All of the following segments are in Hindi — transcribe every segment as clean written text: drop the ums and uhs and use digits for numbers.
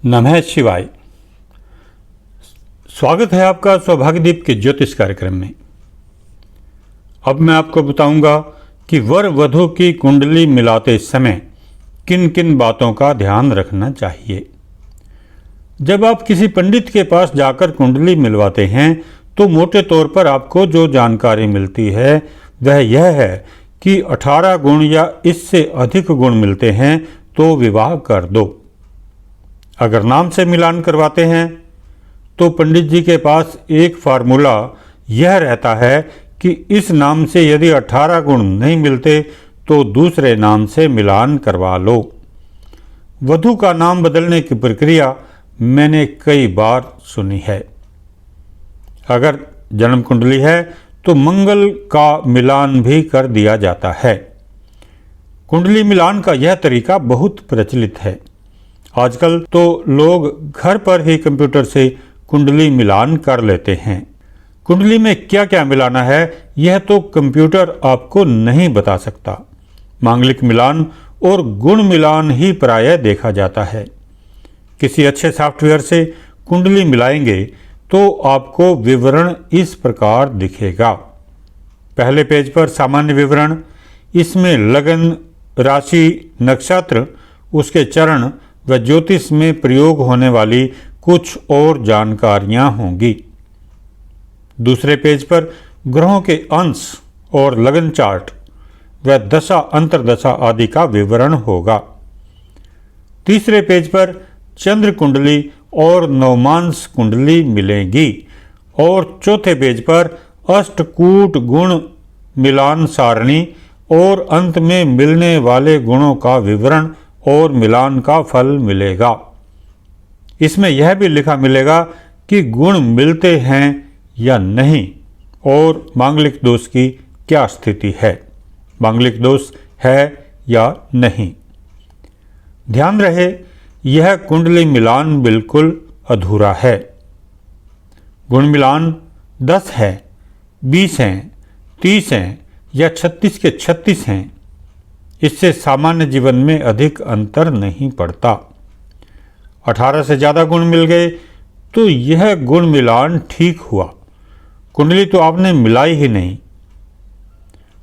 नमः शिवाय। स्वागत है आपका सौभाग्यदीप के ज्योतिष कार्यक्रम में। अब मैं आपको बताऊंगा कि वर वधू की कुंडली मिलाते समय किन किन बातों का ध्यान रखना चाहिए। जब आप किसी पंडित के पास जाकर कुंडली मिलवाते हैं तो मोटे तौर पर आपको जो जानकारी मिलती है वह यह है कि 18 गुण या इससे अधिक गुण मिलते हैं तो विवाह कर दो। अगर नाम से मिलान करवाते हैं तो पंडित जी के पास एक फार्मूला यह रहता है कि इस नाम से यदि 18 गुण नहीं मिलते तो दूसरे नाम से मिलान करवा लो। वधू का नाम बदलने की प्रक्रिया मैंने कई बार सुनी है। अगर जन्म कुंडली है तो मंगल का मिलान भी कर दिया जाता है। कुंडली मिलान का यह तरीका बहुत प्रचलित है। आजकल तो लोग घर पर ही कंप्यूटर से कुंडली मिलान कर लेते हैं। कुंडली में क्या क्या मिलाना है यह तो कंप्यूटर आपको नहीं बता सकता। मांगलिक मिलान और गुण मिलान ही प्रायः देखा जाता है। किसी अच्छे सॉफ्टवेयर से कुंडली मिलाएंगे तो आपको विवरण इस प्रकार दिखेगा। पहले पेज पर सामान्य विवरण, इसमें लगन, राशि, नक्षत्र, उसके चरण व ज्योतिष में प्रयोग होने वाली कुछ और जानकारियां होंगी। दूसरे पेज पर ग्रहों के अंश और लगन चार्ट व दशा अंतरदशा आदि का विवरण होगा। तीसरे पेज पर चंद्र कुंडली और नवमांश कुंडली मिलेगी और चौथे पेज पर अष्टकूट गुण मिलान सारणी और अंत में मिलने वाले गुणों का विवरण और मिलान का फल मिलेगा। इसमें यह भी लिखा मिलेगा कि गुण मिलते हैं या नहीं और मांगलिक दोष की क्या स्थिति है, मांगलिक दोष है या नहीं। ध्यान रहे यह कुंडली मिलान बिल्कुल अधूरा है। गुण मिलान 10 है, 20 हैं, 30 हैं या 36 के 36 हैं। इससे सामान्य जीवन में अधिक अंतर नहीं पड़ता। 18 से ज़्यादा गुण मिल गए तो यह गुण मिलान ठीक हुआ, कुंडली तो आपने मिलाई ही नहीं।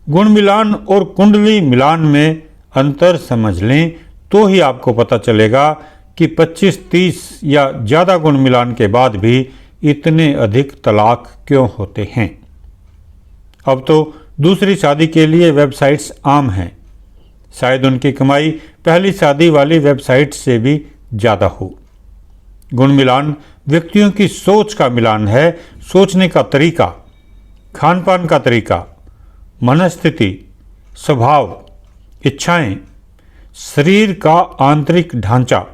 गुण मिलान और कुंडली मिलान में अंतर समझ लें तो ही आपको पता चलेगा कि 25-30 या ज़्यादा गुण मिलान के बाद भी इतने अधिक तलाक क्यों होते हैं। अब तो दूसरी शादी के लिए वेबसाइट्स आम हैं। शायद उनकी कमाई पहली शादी वाली वेबसाइट से भी ज़्यादा हो। गुण मिलान व्यक्तियों की सोच का मिलान है। सोचने का तरीका, खान पान का तरीका, मनस्थिति, स्वभाव, इच्छाएं, शरीर का आंतरिक ढांचा।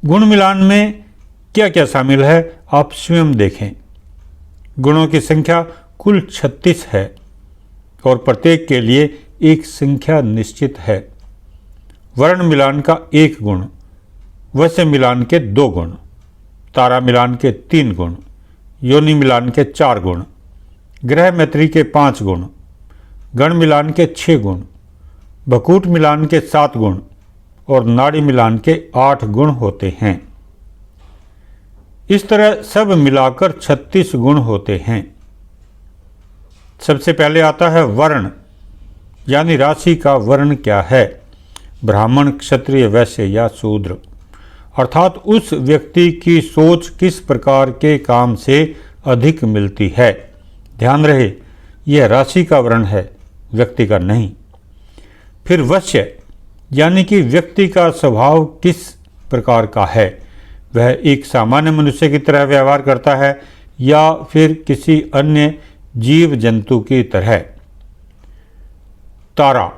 गुण मिलान में क्या क्या शामिल है आप स्वयं देखें। गुणों की संख्या कुल 36 है और प्रत्येक के लिए एक संख्या निश्चित है। वर्ण मिलान का 1 गुण, वश्य मिलान के 2 गुण, तारा मिलान के 3 गुण, योनि मिलान के 4 गुण, ग्रह मैत्री के 5 गुण, गण मिलान के 6 गुण, भकूट मिलान के 7 गुण और नाड़ी मिलान के 8 गुण होते हैं। इस तरह सब मिलाकर 36 गुण होते हैं। सबसे पहले आता है वर्ण, यानी राशि का वर्ण क्या है, ब्राह्मण, क्षत्रिय, वैश्य या शूद्र, अर्थात उस व्यक्ति की सोच किस प्रकार के काम से अधिक मिलती है। ध्यान रहे यह राशि का वर्ण है, व्यक्ति का नहीं। फिर वश्य, यानी कि व्यक्ति का स्वभाव किस प्रकार का है, वह एक सामान्य मनुष्य की तरह व्यवहार करता है या फिर किसी अन्य जीव जंतु की तरह। तारा,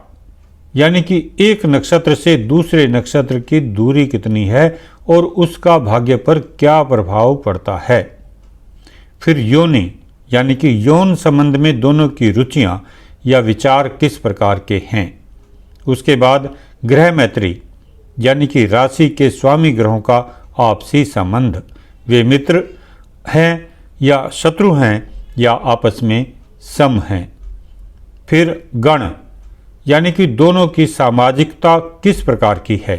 यानी कि एक नक्षत्र से दूसरे नक्षत्र की दूरी कितनी है और उसका भाग्य पर क्या प्रभाव पड़ता है। फिर योनि, यानी कि यौन संबंध में दोनों की रुचियां या विचार किस प्रकार के हैं। उसके बाद ग्रह मैत्री, यानी कि राशि के स्वामी ग्रहों का आपसी संबंध, वे मित्र हैं या शत्रु हैं या आपस में सम हैं। फिर गण, यानी कि दोनों की सामाजिकता किस प्रकार की है,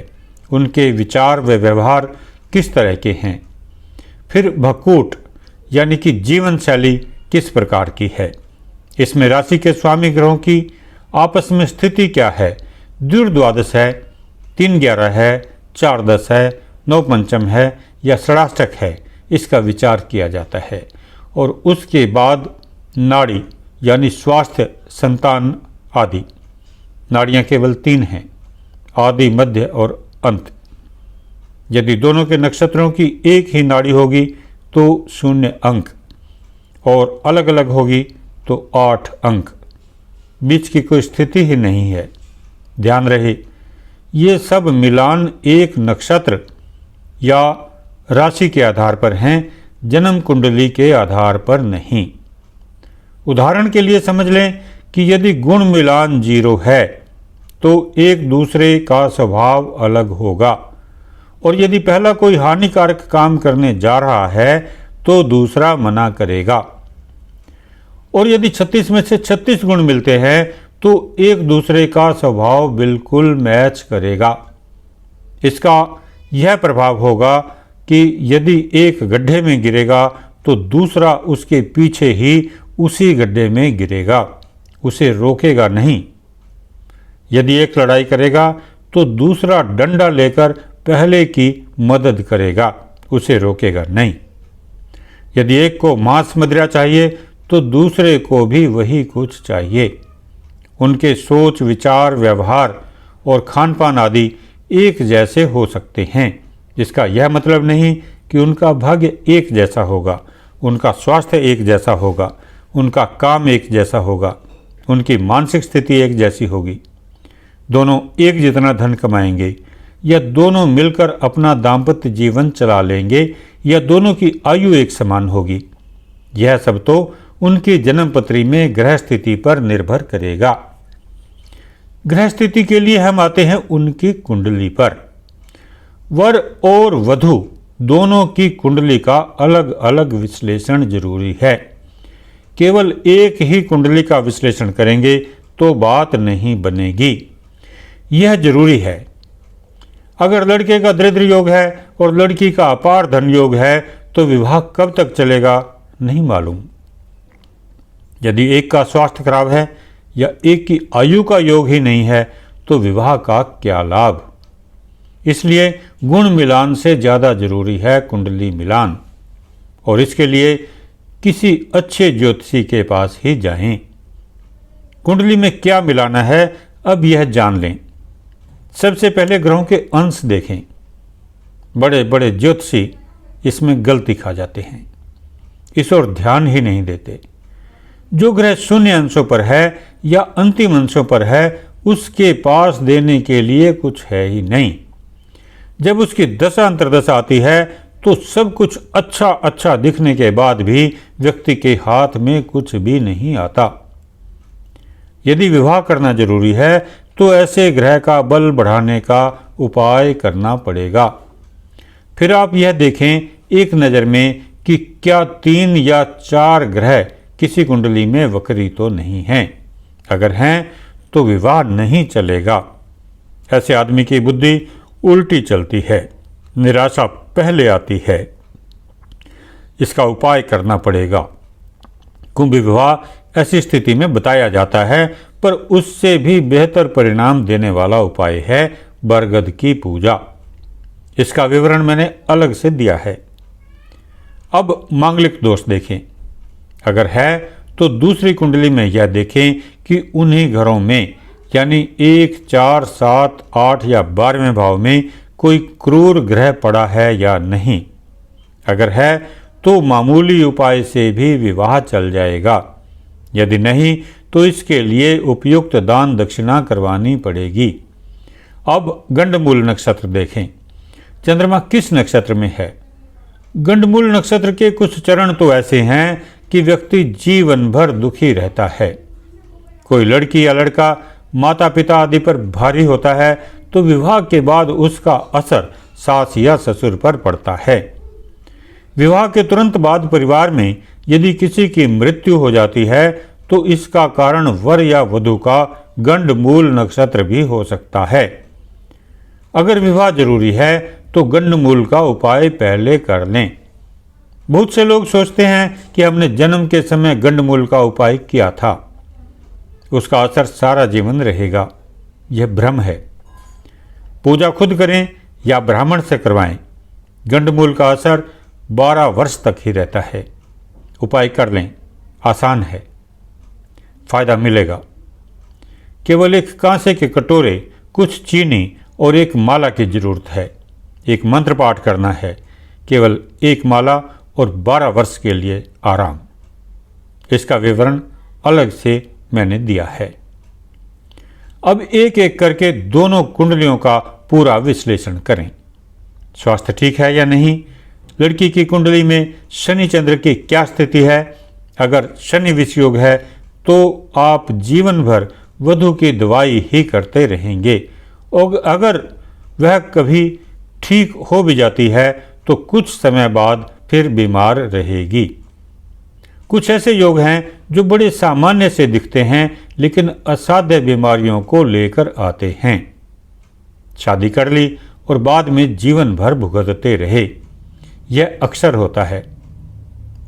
उनके विचार व व्यवहार किस तरह के हैं। फिर भकूट यानी कि जीवन शैली किस प्रकार की है। इसमें राशि के स्वामी ग्रहों की आपस में स्थिति क्या है। द्वादश है, 3-11 है, 4-10 है, 9-पंचम है या षडाष्टक है, इसका विचार किया जाता है। और उसके बाद नाड़ी यानी स्वास्थ्य, संतान आदि। नाड़ियाँ केवल 3 हैं, आदि, मध्य और अंत। यदि दोनों के नक्षत्रों की एक ही नाड़ी होगी तो 0 अंक और अलग अलग होगी तो 8 अंक। बीच की कोई स्थिति ही नहीं है। ध्यान रहे, ये सब मिलान एक नक्षत्र या राशि के आधार पर हैं, जन्म कुंडली के आधार पर नहीं। उदाहरण के लिए समझ लें कि यदि गुण मिलान 0 है तो एक दूसरे का स्वभाव अलग होगा, और यदि पहला कोई हानिकारक काम करने जा रहा है तो दूसरा मना करेगा। और यदि 36 में से 36 गुण मिलते हैं तो एक दूसरे का स्वभाव बिल्कुल मैच करेगा। इसका यह प्रभाव होगा कि यदि एक गड्ढे में गिरेगा तो दूसरा उसके पीछे ही उसी गड्ढे में गिरेगा, उसे रोकेगा नहीं। यदि एक लड़ाई करेगा तो दूसरा डंडा लेकर पहले की मदद करेगा, उसे रोकेगा नहीं। यदि एक को मांस मदिरा चाहिए तो दूसरे को भी वही कुछ चाहिए। उनके सोच, विचार, व्यवहार और खान पान आदि एक जैसे हो सकते हैं। इसका यह मतलब नहीं कि उनका भाग्य एक जैसा होगा, उनका स्वास्थ्य एक जैसा होगा, उनका काम एक जैसा होगा, उनकी मानसिक स्थिति एक जैसी होगी। दोनों एक जितना धन कमाएंगे या दोनों मिलकर अपना दाम्पत्य जीवन चला लेंगे या दोनों की आयु एक समान होगी, यह सब तो उनकी जन्मपत्री में ग्रह स्थिति पर निर्भर करेगा। ग्रह स्थिति के लिए हम आते हैं उनकी कुंडली पर। वर और वधू दोनों की कुंडली का अलग अलग विश्लेषण जरूरी है। केवल एक ही कुंडली का विश्लेषण करेंगे तो बात नहीं बनेगी। यह जरूरी है। अगर लड़के का दरिद्र योग है और लड़की का अपार धन योग है तो विवाह कब तक चलेगा नहीं मालूम। यदि एक का स्वास्थ्य खराब है या एक की आयु का योग ही नहीं है तो विवाह का क्या लाभ। इसलिए गुण मिलान से ज़्यादा जरूरी है कुंडली मिलान, और इसके लिए किसी अच्छे ज्योतिषी के पास ही जाएं। कुंडली में क्या मिलाना है अब यह जान लें। सबसे पहले ग्रहों के अंश देखें। बड़े बड़े ज्योतिषी इसमें गलती खा जाते हैं, इस ओर ध्यान ही नहीं देते। जो ग्रह शून्य अंशों पर है या अंतिम अंशों पर है उसके पास देने के लिए कुछ है ही नहीं। जब उसकी दशा अंतर्दशा आती है तो सब कुछ अच्छा अच्छा दिखने के बाद भी व्यक्ति के हाथ में कुछ भी नहीं आता। यदि विवाह करना जरूरी है तो ऐसे ग्रह का बल बढ़ाने का उपाय करना पड़ेगा। फिर आप यह देखें एक नज़र में कि क्या 3 या 4 ग्रह किसी कुंडली में वक्री तो नहीं हैं। अगर हैं तो विवाह नहीं चलेगा। ऐसे आदमी की बुद्धि उल्टी चलती है, निराशा पहले आती है। इसका उपाय करना पड़ेगा। कुंभ विवाह ऐसी स्थिति में बताया जाता है, पर उससे भी बेहतर परिणाम देने वाला उपाय है बरगद की पूजा। इसका विवरण मैंने अलग से दिया है। अब मांगलिक दोष देखें। अगर है तो दूसरी कुंडली में यह देखें कि उन्हीं घरों में यानी 1, 4, 7, 8 या 12वें भाव में कोई क्रूर ग्रह पड़ा है या नहीं। अगर है तो मामूली उपाय से भी विवाह चल जाएगा। यदि नहीं तो इसके लिए उपयुक्त दान दक्षिणा करवानी पड़ेगी। अब गंडमूल नक्षत्र देखें। चंद्रमा किस नक्षत्र में है। गंडमूल नक्षत्र के कुछ चरण तो ऐसे हैं कि व्यक्ति जीवन भर दुखी रहता है। कोई लड़की या लड़का माता पिता आदि पर भारी होता है तो विवाह के बाद उसका असर सास या ससुर पर पड़ता है। विवाह के तुरंत बाद परिवार में यदि किसी की मृत्यु हो जाती है तो इसका कारण वर या वधू का गंडमूल नक्षत्र भी हो सकता है। अगर विवाह जरूरी है तो गंडमूल का उपाय पहले कर लें। बहुत से लोग सोचते हैं कि हमने जन्म के समय गंडमूल का उपाय किया था, उसका असर सारा जीवन रहेगा। यह भ्रम है। पूजा खुद करें या ब्राह्मण से करवाएं, गंडमूल का असर 12 वर्ष तक ही रहता है। उपाय कर लें, आसान है, फायदा मिलेगा। केवल एक कांसे के कटोरे, कुछ चीनी और एक माला की जरूरत है। एक मंत्र पाठ करना है, केवल एक माला और 12 वर्ष के लिए आराम। इसका विवरण अलग से मैंने दिया है। अब एक एक करके दोनों कुंडलियों का पूरा विश्लेषण करें। स्वास्थ्य ठीक है या नहीं, लड़की की कुंडली में शनि चंद्र की क्या स्थिति है। अगर शनि विषयोग है तो आप जीवन भर वधू की दवाई ही करते रहेंगे, और अगर वह कभी ठीक हो भी जाती है तो कुछ समय बाद फिर बीमार रहेगी। कुछ ऐसे योग हैं जो बड़े सामान्य से दिखते हैं लेकिन असाध्य बीमारियों को लेकर आते हैं। शादी कर ली और बाद में जीवन भर भुगतते रहे, यह अक्सर होता है।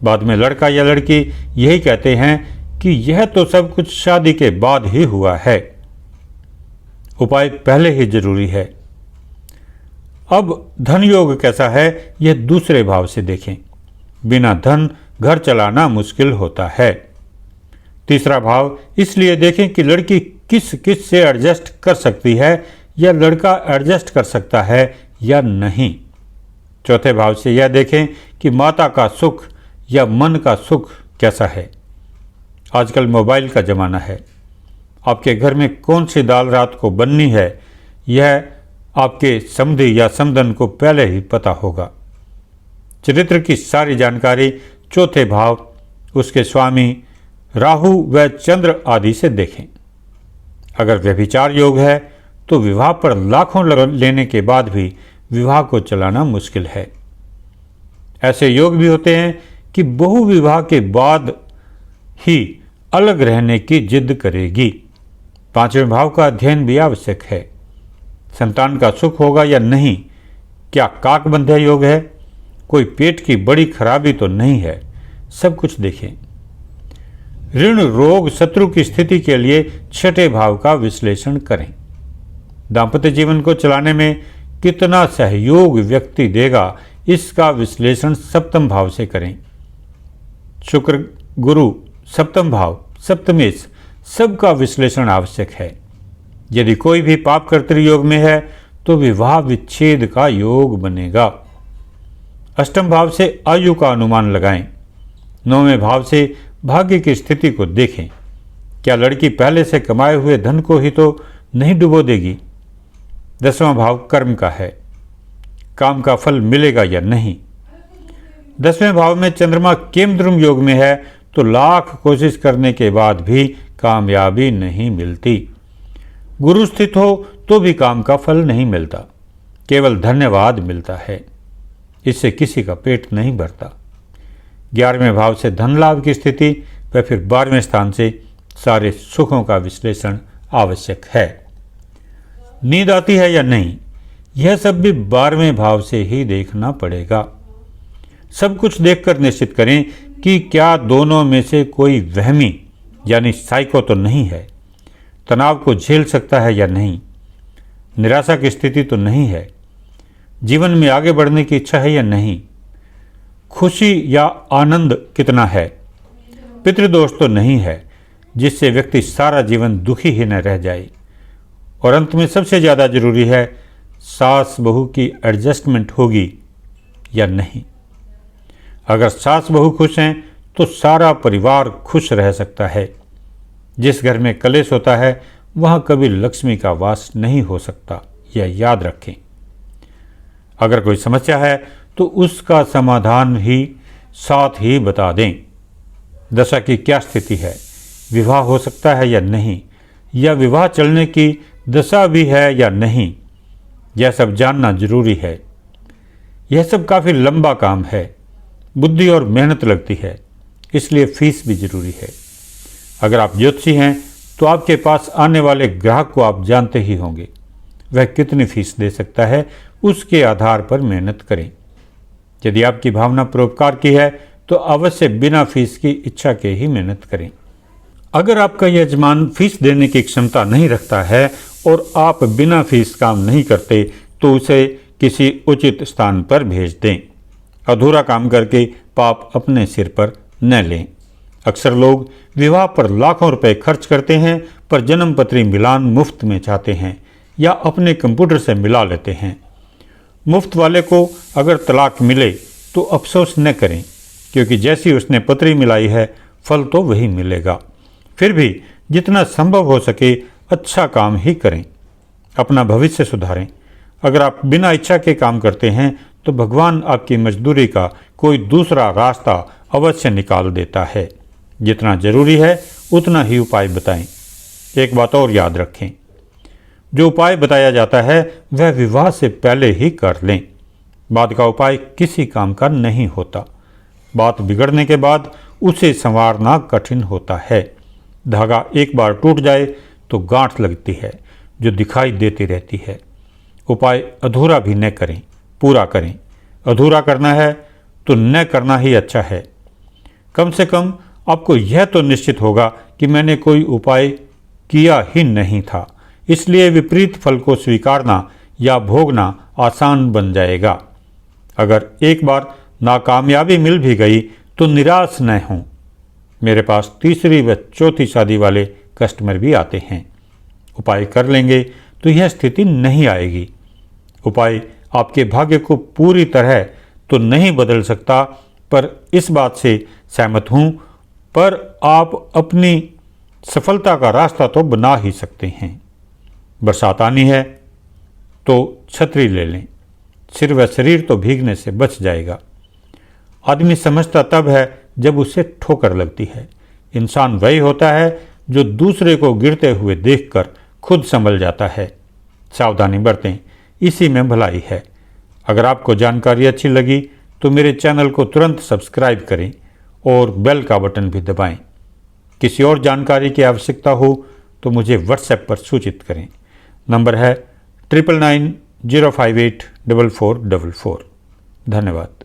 बाद में लड़का या लड़की यही कहते हैं कि यह तो सब कुछ शादी के बाद ही हुआ है। उपाय पहले ही जरूरी है। अब धन योग कैसा है, यह दूसरे भाव से देखें। बिना धन घर चलाना मुश्किल होता है। तीसरा भाव इसलिए देखें कि लड़की किस किस से एडजस्ट कर सकती है या लड़का एडजस्ट कर सकता है या नहीं। चौथे भाव से यह देखें कि माता का सुख या मन का सुख कैसा है। आजकल मोबाइल का ज़माना है। आपके घर में कौन सी दाल रात को बननी है, यह आपके समधी या समधन को पहले ही पता होगा। चरित्र की सारी जानकारी चौथे भाव, उसके स्वामी राहु व चंद्र आदि से देखें। अगर व्यभिचार योग है तो विवाह पर लाखों लेने के बाद भी विवाह को चलाना मुश्किल है। ऐसे योग भी होते हैं कि बहु विवाह के बाद ही अलग रहने की जिद करेगी। पांचवें भाव का अध्ययन भी आवश्यक है। संतान का सुख होगा या नहीं, क्या काकबंध्या योग है, कोई पेट की बड़ी खराबी तो नहीं है, सब कुछ देखें। ऋण रोग शत्रु की स्थिति के लिए छठे भाव का विश्लेषण करें। दांपत्य जीवन को चलाने में कितना सहयोग व्यक्ति देगा, इसका विश्लेषण सप्तम भाव से करें। शुक्र गुरु सप्तम भाव सप्तमेश, सबका विश्लेषण आवश्यक है। यदि कोई भी पाप कर्तृ योग में है तो विवाह विच्छेद का योग बनेगा। अष्टम भाव से आयु का अनुमान लगाएं। नौवें भाव से भाग्य की स्थिति को देखें। क्या लड़की पहले से कमाए हुए धन को ही तो नहीं डुबो देगी। 10वां भाव कर्म का है, काम का फल मिलेगा या नहीं। 10वें भाव में चंद्रमा केमद्रुम योग में है तो लाख कोशिश करने के बाद भी कामयाबी नहीं मिलती। गुरु स्थित हो तो भी काम का फल नहीं मिलता, केवल धन्यवाद मिलता है। इससे किसी का पेट नहीं भरता। 11वें भाव से धन लाभ की स्थिति व फिर 12वें स्थान से सारे सुखों का विश्लेषण आवश्यक है। नींद आती है या नहीं, यह सब भी 12वें भाव से ही देखना पड़ेगा। सब कुछ देखकर निश्चित करें कि क्या दोनों में से कोई वहमी यानी साइको तो नहीं है, तनाव को झेल सकता है या नहीं, निराशा की स्थिति तो नहीं है, जीवन में आगे बढ़ने की इच्छा है या नहीं, खुशी या आनंद कितना है, पितृदोष तो नहीं है जिससे व्यक्ति सारा जीवन दुखी ही न रह जाए, और अंत में सबसे ज़्यादा जरूरी है सास बहू की एडजस्टमेंट होगी या नहीं। अगर सास बहू खुश हैं तो सारा परिवार खुश रह सकता है। जिस घर में कलेश होता है वहाँ कभी लक्ष्मी का वास नहीं हो सकता, यह याद रखें। अगर कोई समस्या है तो उसका समाधान ही साथ ही बता दें। दशा की क्या स्थिति है, विवाह हो सकता है या नहीं, या विवाह चलने की दशा भी है या नहीं, यह सब जानना जरूरी है। यह सब काफ़ी लंबा काम है, बुद्धि और मेहनत लगती है, इसलिए फीस भी जरूरी है। अगर आप ज्योतिषी हैं तो आपके पास आने वाले ग्राहक को आप जानते ही होंगे। वह कितनी फीस दे सकता है, उसके आधार पर मेहनत करें। यदि आपकी भावना परोपकार की है तो अवश्य बिना फीस की इच्छा के ही मेहनत करें। अगर आपका यजमान फीस देने की क्षमता नहीं रखता है और आप बिना फीस काम नहीं करते तो उसे किसी उचित स्थान पर भेज दें। अधूरा काम करके पाप अपने सिर पर न लें। अक्सर लोग विवाह पर लाखों रुपए खर्च करते हैं पर जन्मपत्री मिलान मुफ्त में चाहते हैं या अपने कंप्यूटर से मिला लेते हैं। मुफ्त वाले को अगर तलाक मिले तो अफसोस न करें, क्योंकि जैसी उसने पत्री मिलाई है फल तो वही मिलेगा। फिर भी जितना संभव हो सके अच्छा काम ही करें, अपना भविष्य सुधारें। अगर आप बिना इच्छा के काम करते हैं तो भगवान आपकी मजदूरी का कोई दूसरा रास्ता अवश्य निकाल देता है। जितना जरूरी है उतना ही उपाय बताएं। एक बात और याद रखें, जो उपाय बताया जाता है वह विवाह से पहले ही कर लें। बाद का उपाय किसी काम का नहीं होता। बात बिगड़ने के बाद उसे संवारना कठिन होता है। धागा एक बार टूट जाए तो गांठ लगती है जो दिखाई देती रहती है। उपाय अधूरा भी न करें, पूरा करें। अधूरा करना है तो न करना ही अच्छा है। कम से कम आपको यह तो निश्चित होगा कि मैंने कोई उपाय किया ही नहीं था, इसलिए विपरीत फल को स्वीकारना या भोगना आसान बन जाएगा। अगर एक बार नाकामयाबी मिल भी गई तो निराश न हों। मेरे पास तीसरी व चौथी शादी वाले कस्टमर भी आते हैं। उपाय कर लेंगे तो यह स्थिति नहीं आएगी। उपाय आपके भाग्य को पूरी तरह तो नहीं बदल सकता, पर इस बात से सहमत हूँ, पर आप अपनी सफलता का रास्ता तो बना ही सकते हैं। बरसात आनी है तो छतरी ले लें, सिर व शरीर तो भीगने से बच जाएगा। आदमी समझता तब है जब उसे ठोकर लगती है। इंसान वही होता है जो दूसरे को गिरते हुए देखकर खुद संभल जाता है। सावधानी बरतें, इसी में भलाई है। अगर आपको जानकारी अच्छी लगी तो मेरे चैनल को तुरंत सब्सक्राइब करें और बेल का बटन भी दबाएं। किसी और जानकारी की आवश्यकता हो तो मुझे व्हाट्सएप पर सूचित करें। नंबर है 9990584444। धन्यवाद।